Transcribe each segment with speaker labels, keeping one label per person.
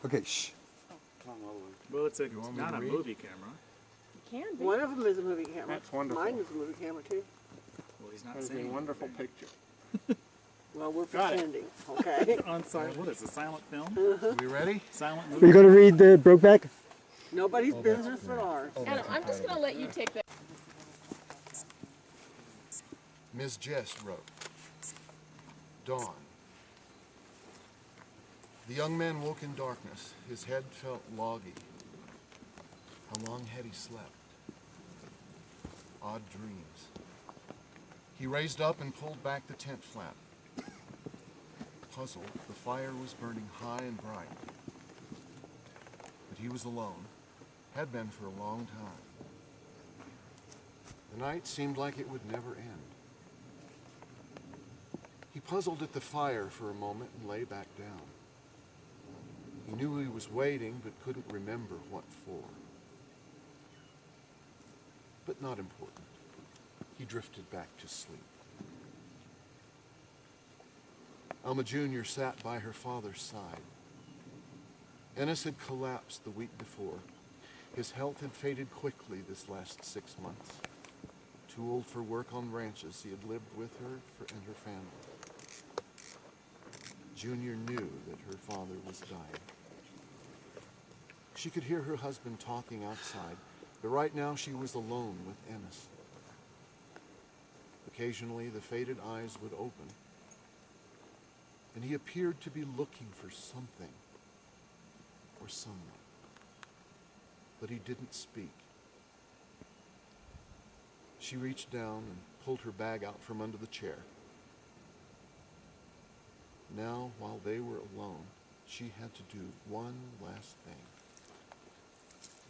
Speaker 1: Okay, shh.
Speaker 2: Well, it's not a movie camera.
Speaker 3: It can be.
Speaker 4: One of them is a movie camera.
Speaker 5: That's wonderful.
Speaker 4: Mine is a movie camera too.
Speaker 2: Well, he's not
Speaker 5: That is
Speaker 2: saying
Speaker 5: a wonderful
Speaker 2: anything.
Speaker 5: picture.
Speaker 4: Well, we're
Speaker 5: Got it.
Speaker 4: pretending, okay?
Speaker 2: On silent, what is it, silent film?
Speaker 5: Are we ready?
Speaker 2: Silent
Speaker 1: Are
Speaker 2: movie?
Speaker 1: you going to read the Brokeback?
Speaker 4: Nobody's business but ours.
Speaker 3: Adam, I'm just going to let you take that.
Speaker 6: Ms. Jess wrote, Dawn. The young man woke in darkness. His head felt loggy. How long had he slept? Odd dreams. He raised up and pulled back the tent flap. Puzzled, the fire was burning high and bright. But he was alone, had been for a long time. The night seemed like it would never end. He puzzled at the fire for a moment and lay back down. He knew he was waiting, but couldn't remember what for. But not important. He drifted back to sleep. Alma Jr. sat by her father's side. Ennis had collapsed the week before. His health had faded quickly this last 6 months. Too old for work on ranches, he had lived with her and her family. Junior knew that her father was dying. She could hear her husband talking outside, but right now she was alone with Ennis. Occasionally the faded eyes would open, and he appeared to be looking for something or someone. But he didn't speak. She reached down and pulled her bag out from under the chair. Now, while they were alone, she had to do one last thing.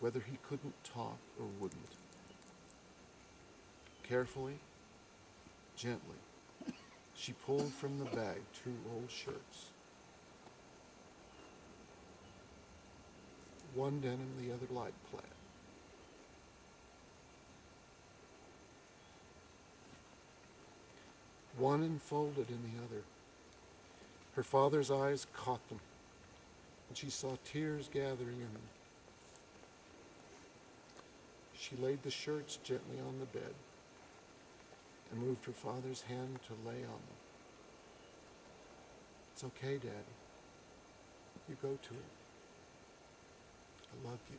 Speaker 6: Whether he couldn't talk or wouldn't. Carefully, gently, she pulled from the bag 2 old shirts. One denim, the other light plaid. One enfolded in the other. Her father's eyes caught them, and she saw tears gathering in them. She laid the shirts gently on the bed and moved her father's hand to lay on them. It's okay, Daddy. You go to him. I love you.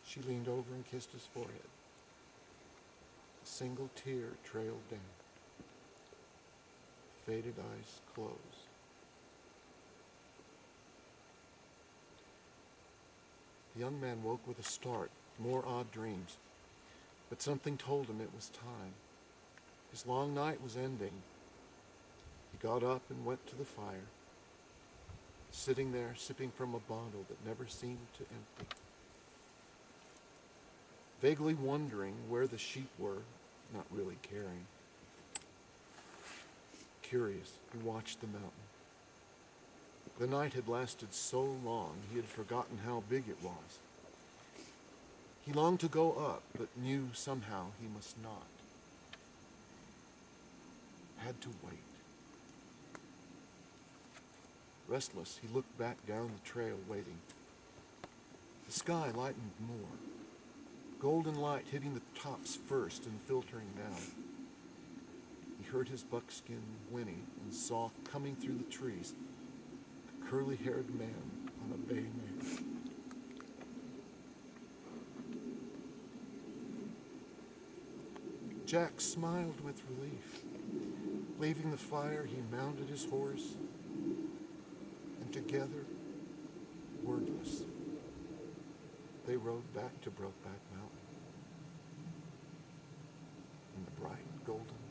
Speaker 6: She leaned over and kissed his forehead. A single tear trailed down. Faded eyes closed. The young man woke with a start, more odd dreams. But something told him it was time. His long night was ending. He got up and went to the fire, sitting there sipping from a bottle that never seemed to empty. Vaguely wondering where the sheep were, not really caring. Curious, he watched the mountain. The night had lasted so long, he had forgotten how big it was. He longed to go up, but knew somehow he must not. Had to wait. Restless, he looked back down the trail, waiting. The sky lightened more. Golden light hitting the tops first and filtering down. He heard his buckskin whinny and saw, coming through the trees, a curly-haired man on a bay mare. Jack smiled with relief. Leaving the fire, he mounted his horse, and together, wordless, they rode back to Brokeback Mountain in the bright golden